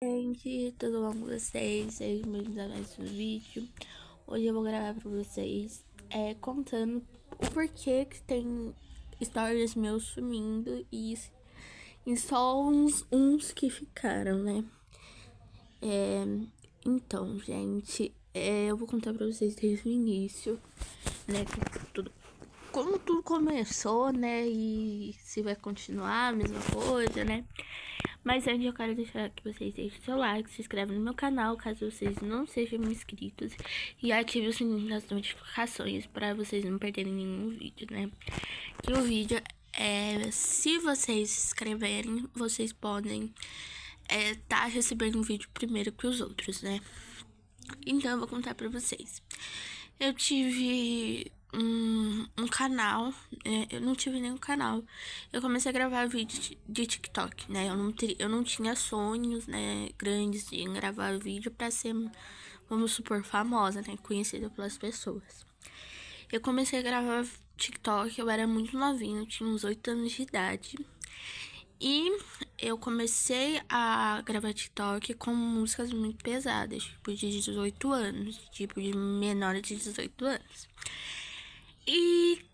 Gente, tudo bom com vocês? Sejam bem-vindos a mais um vídeo. Hoje eu vou gravar pra vocês contando o porquê que tem stories meus sumindo e só uns que ficaram, né? Então, gente, eu vou contar pra vocês desde o início, né? Como tudo começou, né? E se vai continuar a mesma coisa, né? Mas antes eu quero deixar que vocês deixem seu like, se inscrevam no meu canal caso vocês não sejam inscritos e ative o sininho das notificações para vocês não perderem nenhum vídeo, né? Que o vídeo se vocês se inscreverem, vocês podem tá recebendo um vídeo primeiro que os outros, né? Então eu vou contar pra vocês. Eu tive um canal, eu não tive nenhum canal. Eu comecei a gravar vídeo de TikTok, né? Eu não tinha sonhos, né, grandes em gravar vídeo pra ser, vamos supor, famosa, né? Conhecida pelas pessoas. Eu comecei a gravar TikTok, eu era muito novinha, eu tinha uns 8 anos de idade. E eu comecei a gravar TikTok com músicas muito pesadas, tipo de 18 anos, tipo de menores de 18 anos. E.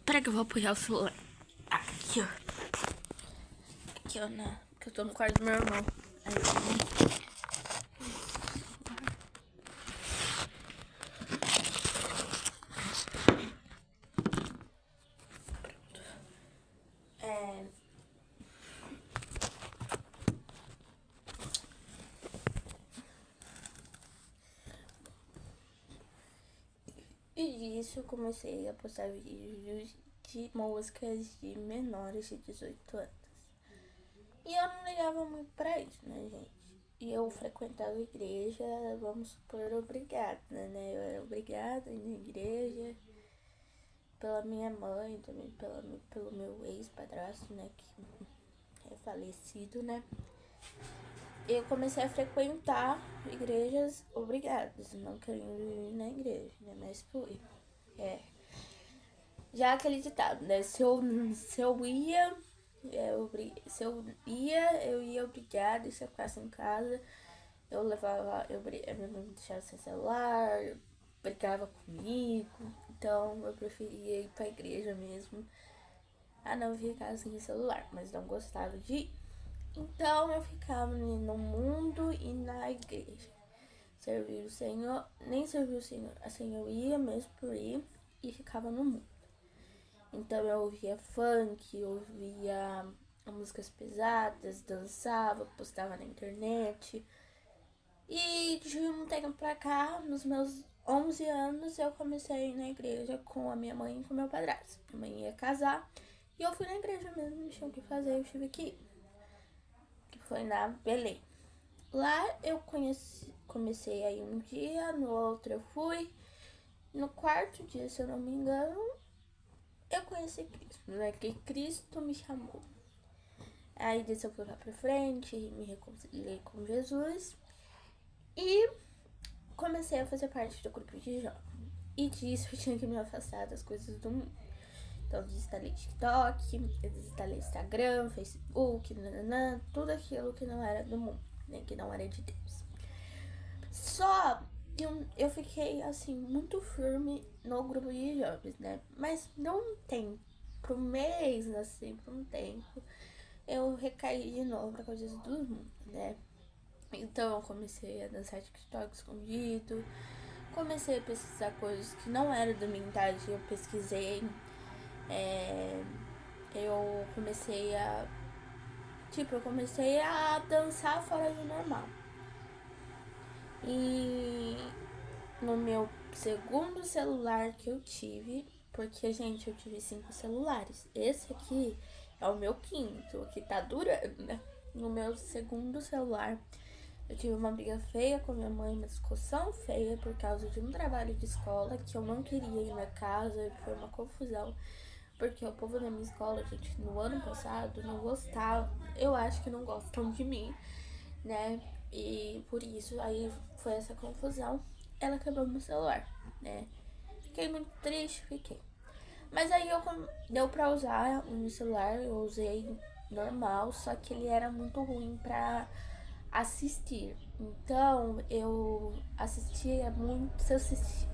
Peraí que eu vou apoiar o celular. Aqui, ó. Aqui, ó, né? Que eu tô no quarto do meu irmão. Aí, e disso eu comecei a postar vídeos de músicas de menores de 18 anos. E eu não ligava muito pra isso, né, gente? E eu frequentava a igreja, vamos supor, obrigada, né? Eu era obrigada a ir na igreja pela minha mãe, também pelo meu ex-padrasto, né? Que é falecido, né? Eu comecei a frequentar igrejas obrigadas, não querendo ir na igreja, né? Mas fui. Já aquele ditado, né? Se eu ia, eu ia obrigada, e se eu ficasse em casa, eu levava, minha mãe me deixava sem celular, brigava comigo, então eu preferia ir pra igreja mesmo, a não ficar sem celular, mas não gostava de ir. Então eu ficava no mundo e na igreja. Servir o Senhor, nem servir o Senhor, assim eu ia mesmo por ir e ficava no mundo. Então eu ouvia funk, ouvia músicas pesadas, dançava, postava na internet. E de um tempo pra cá, nos meus 11 anos, eu comecei a ir na igreja com a minha mãe e com o meu padrasto. Minha mãe ia casar e eu fui na igreja mesmo, não tinha o que fazer, eu tive que ir. Que foi na Belém. Lá eu comecei a ir um dia, no outro eu fui. No quarto dia, se eu não me engano, eu conheci Cristo, né? Que Cristo me chamou. Aí desse eu fui lá pra frente, me reconciliei com Jesus e comecei a fazer parte do grupo de jovens. E disso eu tinha que me afastar das coisas do mundo. Então eu desinstalei TikTok, eu desinstalei Instagram, Facebook, nananã, tudo aquilo que não era do mundo, né? Que não era de Deus. Só que eu fiquei assim, muito firme no grupo de jovens, né? Mas não tem por um mês, assim, por um tempo, eu recaí de novo pra coisas do mundo, né? Então eu comecei a dançar TikTok escondido, comecei a pesquisar coisas que não eram da minha idade, eu pesquisei, eu comecei a. Tipo, eu comecei a dançar fora do normal. E no meu segundo celular que eu tive, porque, gente, eu tive 5 celulares. Esse aqui é o meu quinto, o que tá durando, né? No meu segundo celular, eu tive uma briga feia com a minha mãe, uma discussão feia por causa de um trabalho de escola que eu não queria ir na casa, foi uma confusão. Porque o povo da minha escola, gente, no ano passado não gostava, eu acho que não gostam de mim, né? E por isso aí foi essa confusão. Ela quebrou meu celular, né? Fiquei muito triste, fiquei. Mas aí deu pra usar o meu celular, eu usei normal, só que ele era muito ruim pra assistir. Então, eu assistia muito. Se eu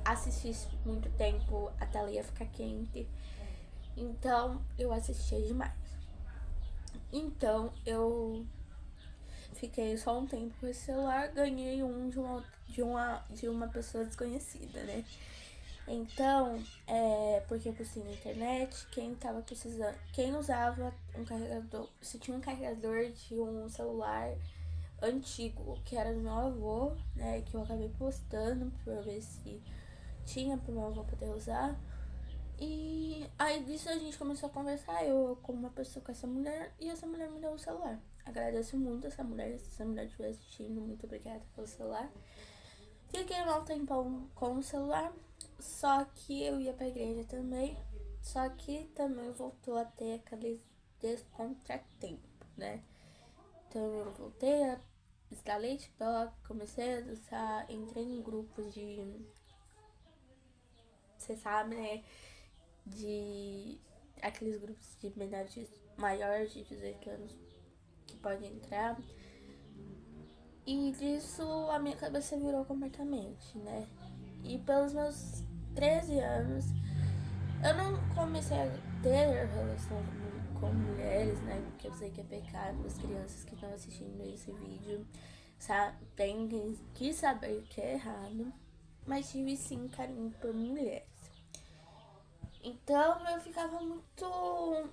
assistisse muito tempo, a tela ia ficar quente. Então, eu assistia demais. Então, eu fiquei só um tempo com esse celular, ganhei um de uma pessoa desconhecida, né? Então, porque eu postei na internet, quem tava precisando, quem usava um carregador, se tinha um carregador de um celular antigo, que era do meu avô, né, que eu acabei postando pra ver se tinha pro meu avô poder usar. E aí disso a gente começou a conversar, eu como uma pessoa com essa mulher, e essa mulher me deu o celular. Agradeço muito essa mulher, se essa mulher estiver assistindo, muito obrigada pelo celular. Fiquei lá um tempão com o celular, só que eu ia pra igreja também, só que também voltou a ter aquele descontratempo, né? Então eu voltei, instalei TikTok, comecei a dançar, entrei em grupos de, você sabe, né? De aqueles grupos de menores maiores de 18 anos que podem entrar. E disso a minha cabeça virou completamente, né? E pelos meus 13 anos, eu não comecei a ter relação com mulheres, né? Porque eu sei que é pecado. As crianças que estão assistindo esse vídeo têm que saber que é errado. Mas tive sim carinho por mulheres. Então eu ficava muito.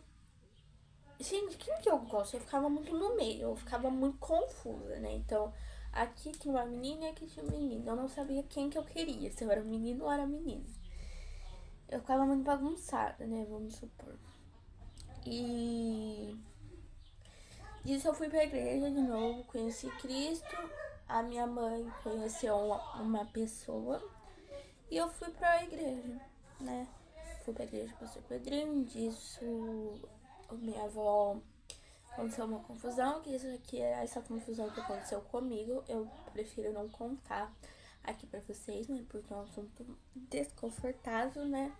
Gente, quem que eu gosto? Eu ficava muito no meio, eu ficava muito confusa, né? Então, aqui tinha uma menina e aqui tinha um menino. Eu não sabia quem que eu queria, se eu era menino ou era menina. Eu ficava muito bagunçada, né? Vamos supor. E disso eu fui pra igreja de novo, conheci Cristo. A minha mãe conheceu uma pessoa e eu fui pra igreja, né? Fui pra igreja do Pastor Pedrinho, disso minha avó aconteceu uma confusão, que isso aqui é essa confusão que aconteceu comigo, eu prefiro não contar aqui pra vocês, né? Porque é um assunto desconfortável, né?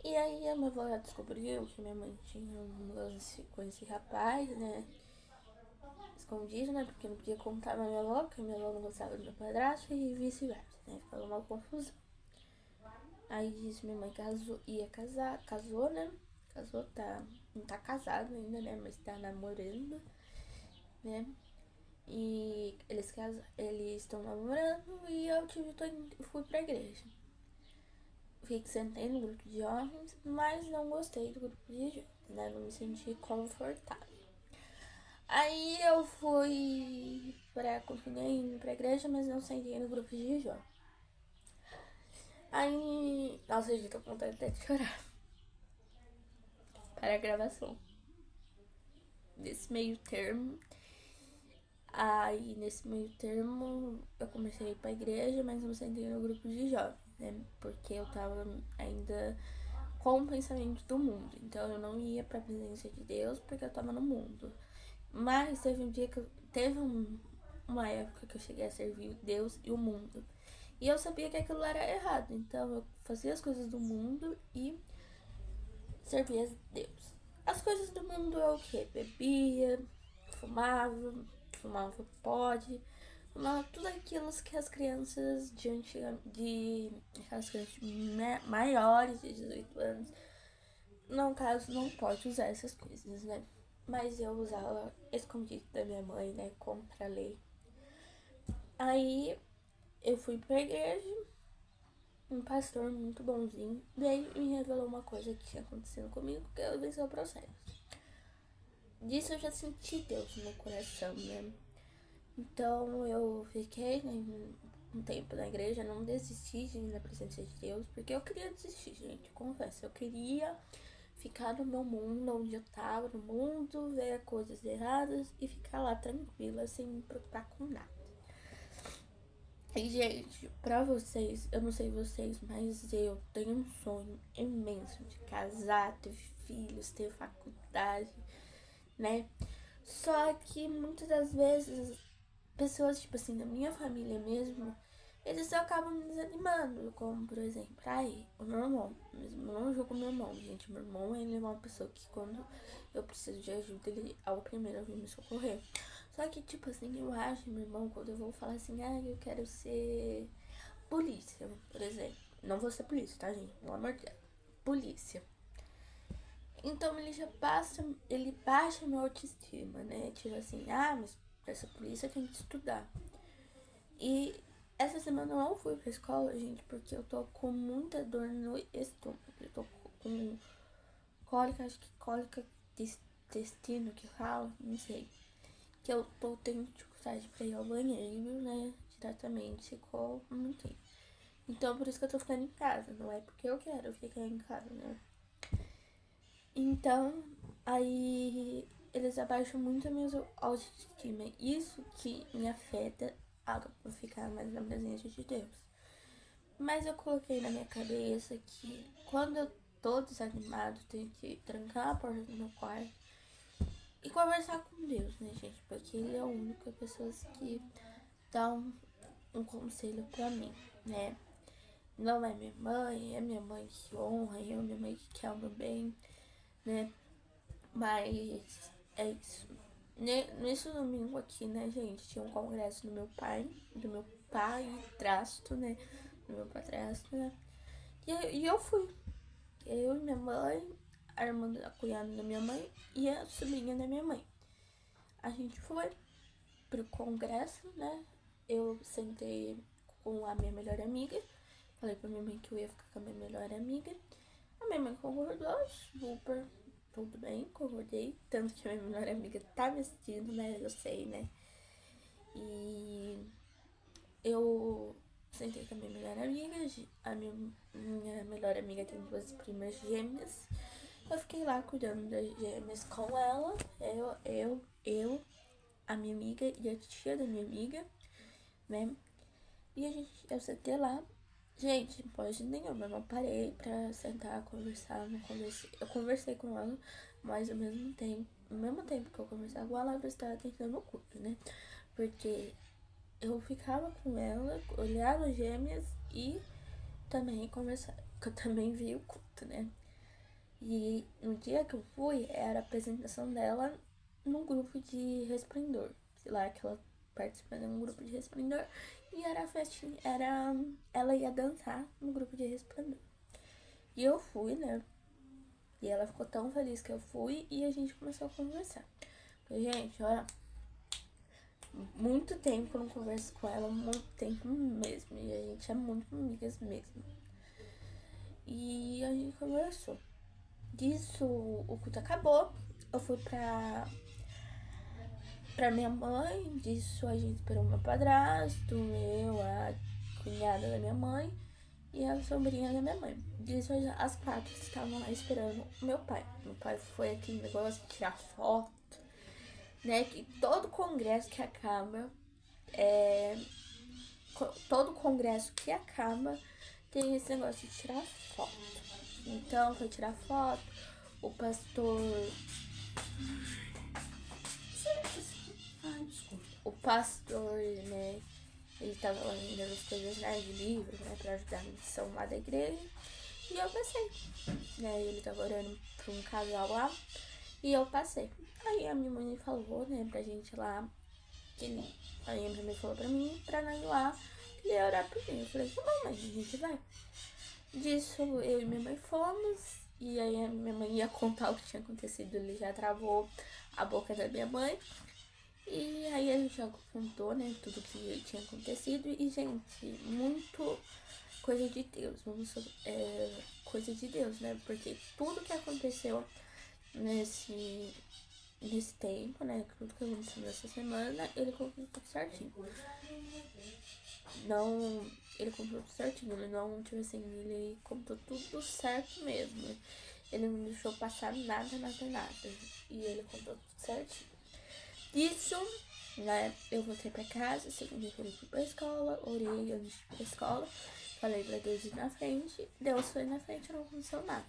E aí a minha avó descobriu que minha mãe tinha um lance com esse rapaz, né? Escondido, né? Porque não podia contar pra minha avó, porque minha avó não gostava do meu padrasto e vice-versa, né? Ficava uma confusão. Aí disse minha mãe ia casar, casou, né? Casou, não tá casado ainda, né? Mas tá namorando, né? E eles estão namorando e eu fui pra igreja. Sentei no grupo de jovens, mas não gostei do grupo de jovens, né? Não me senti confortável. Aí eu continuei indo pra igreja, mas não sentei no grupo de jovens. Aí, nossa, gente, tô com vontade até de chorar. Para a gravação. Nesse meio termo, eu comecei a ir pra igreja, mas não sentei no grupo de jovens, né? Porque eu tava ainda com o pensamento do mundo. Então eu não ia pra presença de Deus porque eu tava no mundo. Mas teve um dia que uma época que eu cheguei a servir Deus e o mundo. E eu sabia que aquilo era errado. Então eu fazia as coisas do mundo e servia a Deus. As coisas do mundo é o quê? Bebia, fumava pode, fumava tudo aquilo que as crianças aquelas crianças maiores de 18 anos, no caso, não pode usar essas coisas, né? Mas eu usava escondido da minha mãe, né? Contra a lei. Aí eu fui pra igreja, um pastor muito bonzinho veio e me revelou uma coisa que tinha acontecido comigo, que eu venci o processo. Disso eu já senti Deus no meu coração, né? Então eu fiquei, né, um tempo na igreja, não desisti de ir na presença de Deus, porque eu queria desistir, gente, confesso. Eu queria ficar no meu mundo, onde eu tava, no mundo, ver coisas erradas e ficar lá tranquila, sem me preocupar com nada. E, gente, pra vocês, eu não sei vocês, mas eu tenho um sonho imenso de casar, ter filhos, ter faculdade, né? Só que muitas das vezes, pessoas, tipo assim, da minha família mesmo, eles acabam me desanimando. Como, por exemplo, o meu irmão. Eu não julgo meu irmão, gente. Meu irmão, ele é uma pessoa que quando eu preciso de ajuda, ele é o primeiro a vir me socorrer. Só que, tipo assim, eu acho, meu irmão, quando eu vou falar assim, eu quero ser polícia, por exemplo. Não vou ser polícia, tá, gente? Pelo amor de Deus. Polícia. Então ele baixa minha autoestima, né? Tipo assim, mas pra ser polícia tem que estudar. E essa semana eu não fui pra escola, gente, porque eu tô com muita dor no estômago. Eu tô com cólica, acho que cólica de intestino que fala, não sei. Que eu tô tendo dificuldade pra ir ao banheiro, né? Diretamente com muito tempo. Então por isso que eu tô ficando em casa. Não é porque eu quero ficar em casa, né? Então, aí eles abaixam muito a minha autoestima. Isso que me afeta a ficar mais na presença de Deus. Mas eu coloquei na minha cabeça que quando eu tô desanimado, tenho que trancar a porta do meu quarto e conversar com Deus, né, gente? Porque Ele é a única pessoa que dá um conselho pra mim, né? Não é minha mãe que honra, é minha mãe que quer o meu bem, né? Mas é isso. Nesse domingo aqui, né, gente, tinha um congresso do meu padrasto, né? Do meu padrasto, né? E eu fui. Eu e minha mãe, a irmã da cunhada da minha mãe e a sobrinha da minha mãe. A gente foi pro congresso, né? Eu sentei com a minha melhor amiga. Falei pra minha mãe que eu ia ficar com a minha melhor amiga. A minha mãe concordou, super, tudo bem, concordei. Tanto que a minha melhor amiga tá me assistindo, né? Eu sei, né? E eu sentei com a minha melhor amiga. A minha melhor amiga tem duas primas gêmeas. Eu fiquei lá cuidando das gêmeas com ela. A minha amiga e a tia da minha amiga, né? E eu sentei lá. Gente, pode nenhuma, eu não parei pra sentar, conversar, não conversei. Eu conversei com ela, mas ao mesmo tempo que eu conversava com ela, eu prestava atenção no culto, né? Porque eu ficava com ela, olhava as gêmeas e também conversava, que eu também vi o culto, né? E no dia que eu fui, era a apresentação dela num grupo de Resplendor. Sei lá, que ela participa de um grupo de Resplendor. E era a festinha, ela ia dançar no grupo de Resplendor. E eu fui, né? E ela ficou tão feliz que eu fui e a gente começou a conversar. Falei, gente, olha, muito tempo que eu não converso com ela, muito tempo mesmo. E a gente é muito amigas mesmo. E a gente conversou. Disso, o culto acabou. Eu fui pra minha mãe. Disso, a gente esperou meu padrasto, eu, a cunhada da minha mãe e a sobrinha da minha mãe. Disso, as quatro estavam lá esperando o meu pai. Meu pai foi aquele negócio de tirar foto, né? Que todo congresso que acaba, todo congresso que acaba tem esse negócio de tirar foto. Então, foi tirar foto. O pastor. O pastor, né? Ele tava lá vendendo as coisas lá de livro, né? Pra ajudar a missão lá da igreja. E eu passei, né? Ele tava orando pra um casal lá. E eu passei. Aí a minha mãe falou, né, pra gente ir lá. Aí a minha mãe falou pra mim, pra nós ir lá, que ele ia orar por mim. Eu falei, tá bom, mas a gente vai. Disso, eu e minha mãe fomos. E aí a minha mãe ia contar o que tinha acontecido. Ele já travou a boca da minha mãe. E aí a gente já contou, né, tudo que tinha acontecido. E, gente, muito coisa de Deus. Coisa de Deus, né? Porque tudo que aconteceu nesse tempo, né? Tudo que aconteceu nessa semana, ele contou tudo certinho. Não, ele contou tudo certinho, ele não, tipo assim, ele contou tudo certo mesmo. Ele não deixou passar nada. E ele contou tudo certinho. Isso, né, eu voltei pra casa, segunda-feira eu fui pra escola, orei antes de ir pra escola, falei pra Deus ir na frente, Deus foi na frente, não aconteceu nada.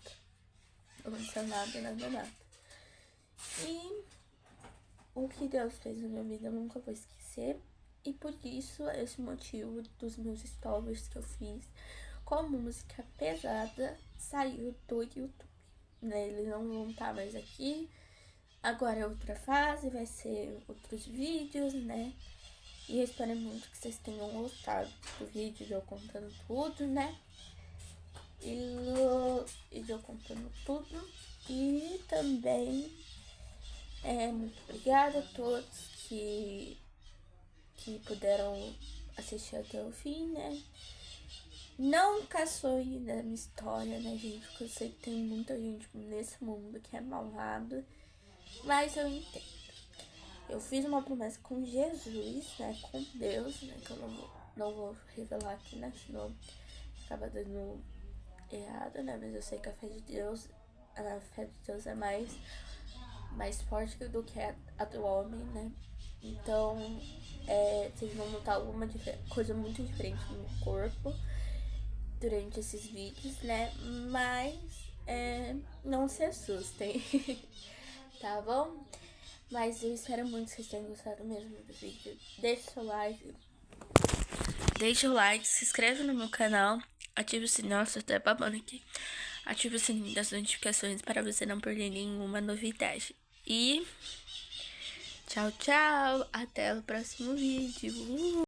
Não aconteceu nada. E o que Deus fez na minha vida eu nunca vou esquecer. E por isso, esse motivo dos meus stories que eu fiz com música pesada saiu do YouTube. Né? Eles não vão estar mais aqui. Agora outra fase vai ser outros vídeos, né? E eu espero muito que vocês tenham gostado do vídeo de eu contando tudo, né? E de eu contando tudo. E também muito obrigada a todos que puderam assistir até o fim, né? Não caçou da minha história, né, gente? Porque eu sei que tem muita gente nesse mundo que é malvado. Mas eu entendo. Eu fiz uma promessa com Jesus, né? Com Deus, né? Que eu não vou revelar aqui, né? Senão acaba dando errado, né? Mas eu sei que a fé de Deus é mais forte do que a do homem, né? Então, vocês vão notar alguma coisa muito diferente no meu corpo durante esses vídeos, né? Mas não se assustem, tá bom? Mas eu espero muito que vocês tenham gostado mesmo do vídeo. Deixe o like, se inscreve no meu canal, ative o sininho, nossa, eu tô babando aqui. Ative o sininho das notificações para você não perder nenhuma novidade. E tchau, tchau, até o próximo vídeo.